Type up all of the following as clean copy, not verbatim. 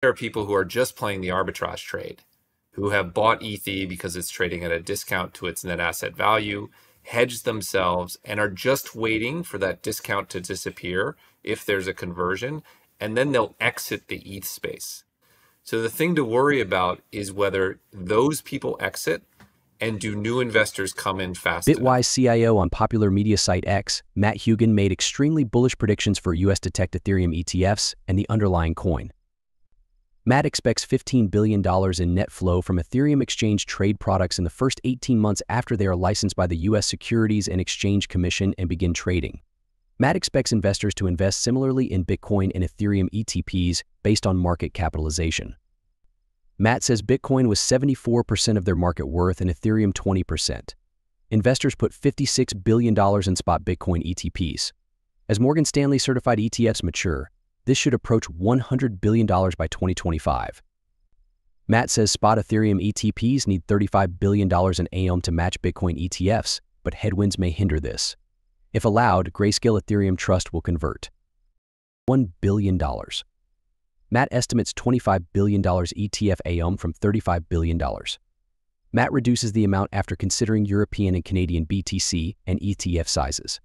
There are people who are just playing the arbitrage trade, who have bought ETH because it's trading at a discount to its net asset value, hedged themselves, and are just waiting for that discount to disappear if there's a conversion, and then they'll exit the ETH space. So the thing to worry about is whether those people exit and do new investors come in fast enough. Bitwise CIO on popular media site X, Matt Hougan, made extremely bullish predictions for US Detect Ethereum ETFs and the underlying coin. Matt expects $15 billion in net flow from Ethereum exchange trade products in the first 18 months after they are licensed by the US Securities and Exchange Commission and begin trading. Matt expects investors to invest similarly in Bitcoin and Ethereum ETPs based on market capitalization. Matt says Bitcoin was 74% of their market worth and Ethereum 20%. Investors put $56 billion in spot Bitcoin ETPs. As Morgan Stanley certified ETFs mature, this should approach $100 billion by 2025. Matt says spot Ethereum ETPs need $35 billion in AUM to match Bitcoin ETFs, but headwinds may hinder this. If allowed, Grayscale Ethereum Trust will convert $1 billion. Matt estimates $25 billion ETF AUM from $35 billion. Matt reduces the amount after considering European and Canadian BTC and ETF sizes.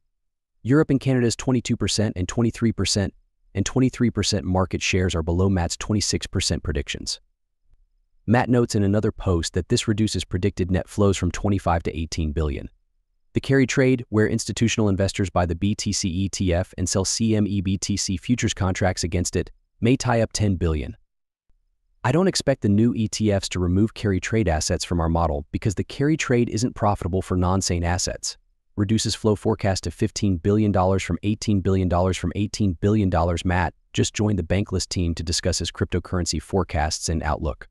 Europe and Canada's 22% and 23% and 23% market shares are below Matt's 26% predictions. Matt notes in another post that this reduces predicted net flows from 25 to 18 billion. The carry trade, where institutional investors buy the BTC ETF and sell CME BTC futures contracts against it, may tie up 10 billion. I don't expect the new ETFs to remove carry trade assets from our model because the carry trade isn't profitable for non-sane assets. Reduces flow forecast to $15 billion from $18 billion from $18 billion. Matt just joined the Bankless team to discuss his cryptocurrency forecasts and outlook.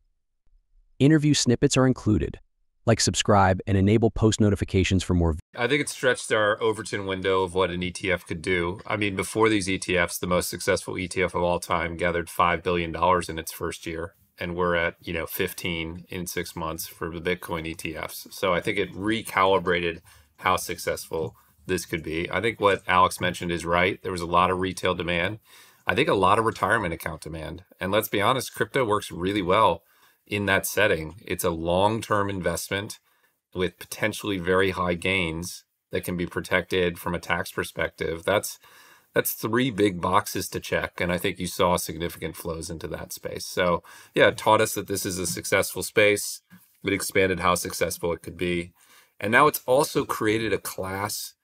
Interview snippets are included. Like, subscribe, and enable post notifications for more. I think it stretched our Overton window of what an ETF could do. I mean, before these ETFs, the most successful ETF of all time gathered $5 billion in its first year. And we're at, 15 in 6 months for the Bitcoin ETFs. So I think it recalibrated how successful this could be. I think what Alex mentioned is right. There was a lot of retail demand. I think a lot of retirement account demand. And let's be honest, crypto works really well in that setting. It's a long-term investment with potentially very high gains that can be protected from a tax perspective. That's 3 big boxes to check, and I think you saw significant flows into that space. So yeah, it taught us that this is a successful space. It expanded how successful it could be. And now it's also created a class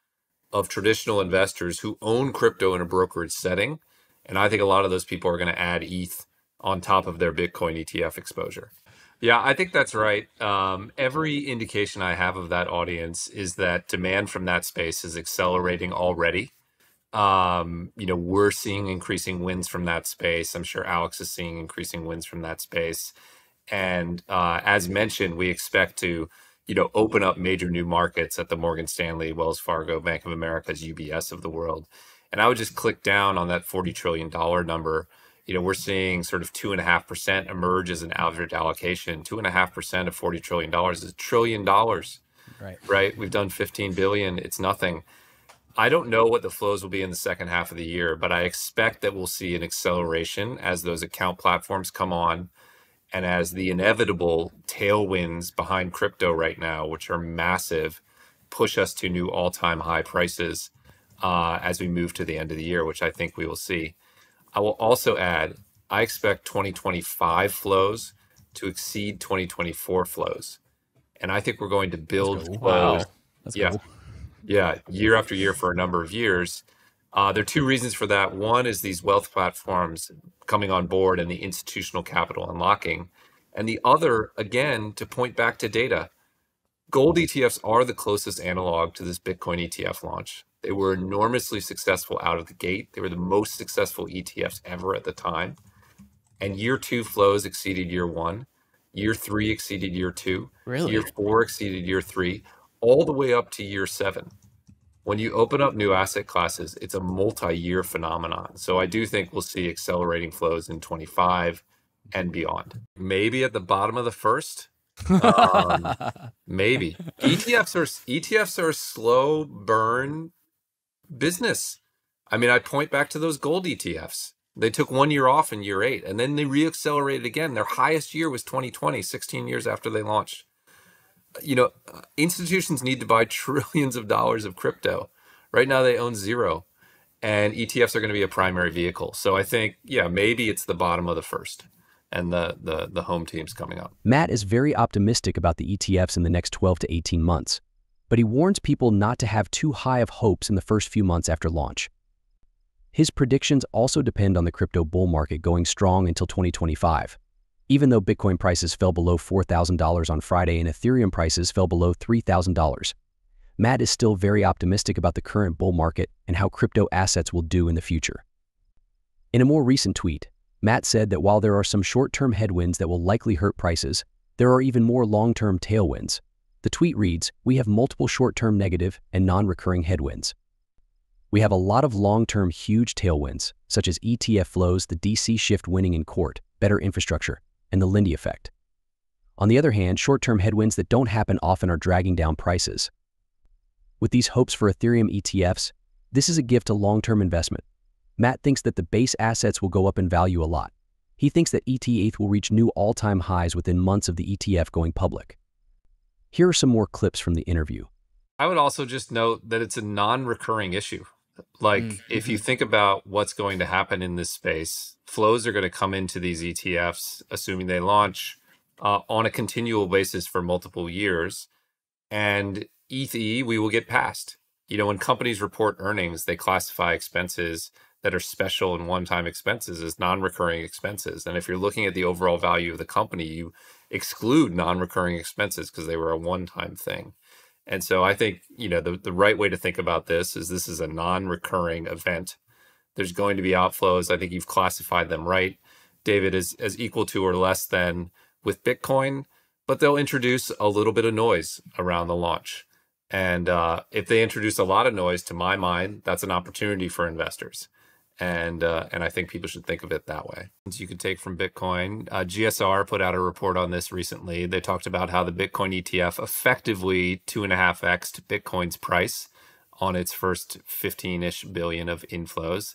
of traditional investors who own crypto in a brokerage setting. And I think a lot of those people are going to add ETH on top of their Bitcoin ETF exposure. Yeah, I think that's right. Every indication I have of that audience is that demand from that space is accelerating already. We're seeing increasing wins from that space. I'm sure Alex is seeing increasing wins from that space. And as mentioned, we expect to, open up major new markets at the Morgan Stanley, Wells Fargo, Bank of America's, UBS of the world. And I would just click down on that $40 trillion number. We're seeing sort of 2.5% emerge as an average allocation. 2.5% of $40 trillion is $1 trillion, right? We've done 15 billion. It's nothing. I don't know what the flows will be in the second half of the year, but I expect that we'll see an acceleration as those account platforms come on and as the inevitable tailwinds behind crypto right now, which are massive, push us to new all-time high prices as we move to the end of the year, which I think we will see. I will also add, I expect 2025 flows to exceed 2024 flows. And I think we're going to build flows. Wow. That's cool. Yeah, year after year for a number of years. There are 2 reasons for that. One is these wealth platforms coming on board and the institutional capital unlocking. And the other, again, to point back to data, gold ETFs are the closest analog to this Bitcoin ETF launch. They were enormously successful out of the gate. They were the most successful ETFs ever at the time. And year 2 flows exceeded year 1. Year 3 exceeded year 2. Really? Year 4 exceeded year 3, all the way up to year 7. When you open up new asset classes, it's a multi-year phenomenon. So I do think we'll see accelerating flows in 25 and beyond. Maybe at the bottom of the first. Maybe. ETFs are a slow burn business. I mean, I point back to those gold ETFs. They took 1 year off in year 8, and then they reaccelerated again. Their highest year was 2020, 16 years after they launched. Institutions need to buy trillions of dollars of crypto. Right now they own zero, and ETFs are going to be a primary vehicle. So I think, yeah, maybe it's the bottom of the first, and the home team's coming up. Matt is very optimistic about the ETFs in the next 12 to 18 months, but he warns people not to have too high of hopes in the first few months after launch. His predictions also depend on the crypto bull market going strong until 2025. Even though Bitcoin prices fell below $4,000 on Friday and Ethereum prices fell below $3,000, Matt is still very optimistic about the current bull market and how crypto assets will do in the future. In a more recent tweet, Matt said that while there are some short-term headwinds that will likely hurt prices, there are even more long-term tailwinds. The tweet reads, "We have multiple short-term negative and non-recurring headwinds. We have a lot of long-term huge tailwinds, such as ETF flows, the DC shift winning in court, better infrastructure, and the Lindy effect. On the other hand, short-term headwinds that don't happen often are dragging down prices. With these hopes for Ethereum ETFs, this is a gift to long-term investment. Matt thinks that the base assets will go up in value a lot. He thinks that ETH will reach new all-time highs within months of the ETF going public." Here are some more clips from the interview. I would also just note that it's a non-recurring issue. Like, if you think about what's going to happen in this space, flows are going to come into these ETFs, assuming they launch, on a continual basis for multiple years. And ETH, we will get past. When companies report earnings, they classify expenses that are special and one-time expenses as non-recurring expenses. And if you're looking at the overall value of the company, you exclude non-recurring expenses because they were a one-time thing. And so I think, the right way to think about this is a non-recurring event. There's going to be outflows. I think you've classified them right, David, as equal to or less than with Bitcoin, but they'll introduce a little bit of noise around the launch. And if they introduce a lot of noise, to my mind, that's an opportunity for investors. And I think people should think of it that way. You could take from Bitcoin. GSR put out a report on this recently. They talked about how the Bitcoin ETF effectively 2.5x'd Bitcoin's price on its first 15-ish billion of inflows.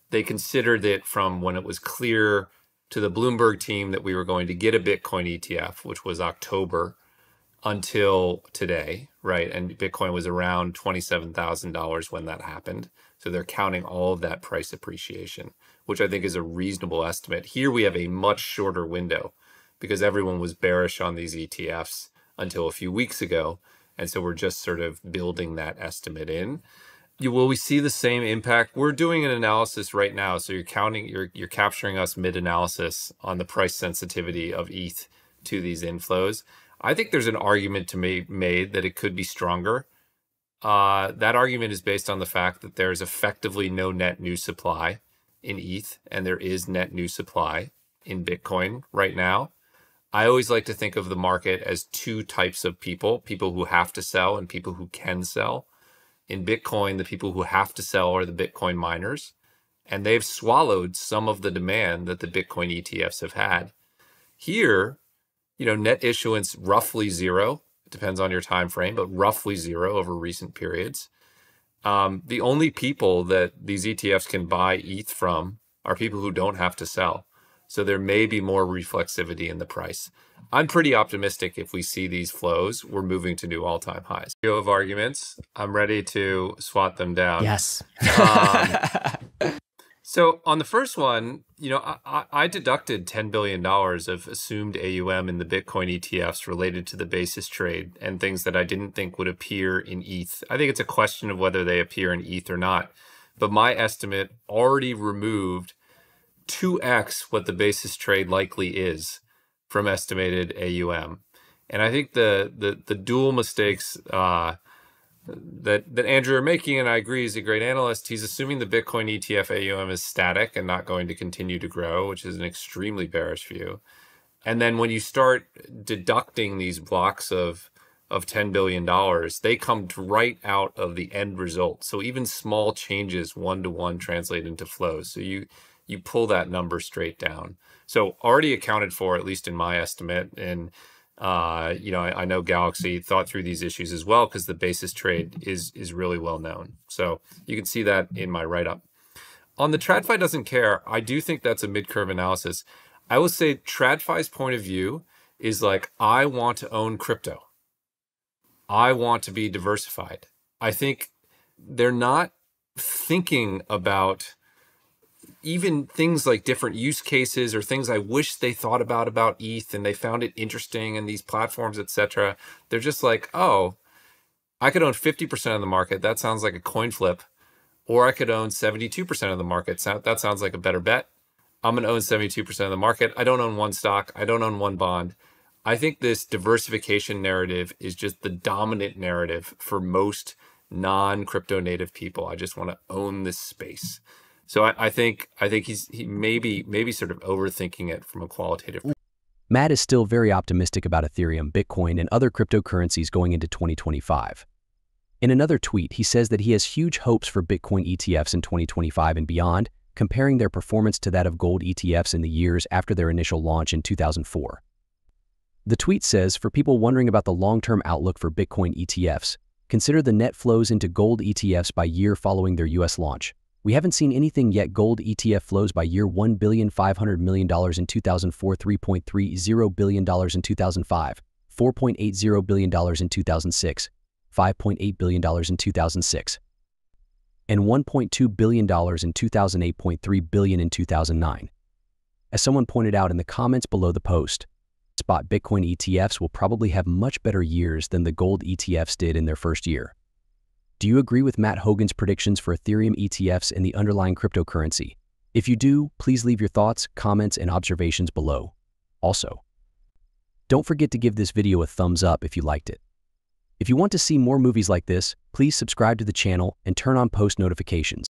They considered it from when it was clear to the Bloomberg team that we were going to get a Bitcoin ETF, which was October, until today, right? And Bitcoin was around $27,000 when that happened. So they're counting all of that price appreciation, which I think is a reasonable estimate. Here we have a much shorter window because everyone was bearish on these ETFs until a few weeks ago. And so we're just sort of building that estimate in. Will we see the same impact? We're doing an analysis right now. So you're capturing us mid-analysis on the price sensitivity of ETH to these inflows. I think there's an argument to be made that it could be stronger. That argument is based on the fact that there's effectively no net new supply in ETH, and there is net new supply in Bitcoin right now. I always like to think of the market as two types of people who have to sell and people who can sell. In Bitcoin, the people who have to sell are the Bitcoin miners, and they've swallowed some of the demand that the Bitcoin ETFs have had. Here, net issuance roughly zero. It depends on your time frame, but roughly zero over recent periods. The only people that these ETFs can buy ETH from are people who don't have to sell. So there may be more reflexivity in the price. I'm pretty optimistic if we see these flows, we're moving to new all-time highs. Of arguments, I'm ready to swat them down. Yes. So on the first one, I deducted $10 billion of assumed AUM in the Bitcoin ETFs related to the basis trade and things that I didn't think would appear in ETH. I think it's a question of whether they appear in ETH or not. But my estimate already removed 2x what the basis trade likely is from estimated AUM. And I think the dual mistakes that Andrew are making, and I agree, he's a great analyst. He's assuming the Bitcoin ETF AUM is static and not going to continue to grow, which is an extremely bearish view. And then when you start deducting these blocks of $10 billion, they come right out of the end result. So even small changes one-to-one translate into flows. So you pull that number straight down. So already accounted for, at least in my estimate. And I know Galaxy thought through these issues as well because the basis trade is really well known. So you can see that in my write-up. On the TradFi doesn't care, I do think that's a mid-curve analysis. I will say TradFi's point of view is like, I want to own crypto. I want to be diversified. I think they're not thinking about even things like different use cases or things I wish they thought about ETH and they found it interesting and these platforms, etc. They're just like, oh, I could own 50% of the market. That sounds like a coin flip. Or I could own 72% of the market. That sounds like a better bet. I'm going to own 72% of the market. I don't own one stock. I don't own one bond. I think this diversification narrative is just the dominant narrative for most non-crypto native people. I just want to own this space. So I think he maybe sort of overthinking it from a qualitative perspective. Matt is still very optimistic about Ethereum, Bitcoin, and other cryptocurrencies going into 2025. In another tweet, he says that he has huge hopes for Bitcoin ETFs in 2025 and beyond, comparing their performance to that of gold ETFs in the years after their initial launch in 2004. The tweet says, for people wondering about the long-term outlook for Bitcoin ETFs, consider the net flows into gold ETFs by year following their US launch. We haven't seen anything yet. Gold ETF flows by year: $1.5 billion in 2004, $3.30 billion in 2005, $4.80 billion in 2006, $5.8 billion in 2006, and $1.2 billion in 2008.3 billion in 2009. As someone pointed out in the comments below the post, spot Bitcoin ETFs will probably have much better years than the gold ETFs did in their first year. Do you agree with Matt Hougan's predictions for Ethereum ETFs and the underlying cryptocurrency? If you do, please leave your thoughts, comments, and observations below. Also, don't forget to give this video a thumbs up if you liked it. If you want to see more movies like this, please subscribe to the channel and turn on post notifications.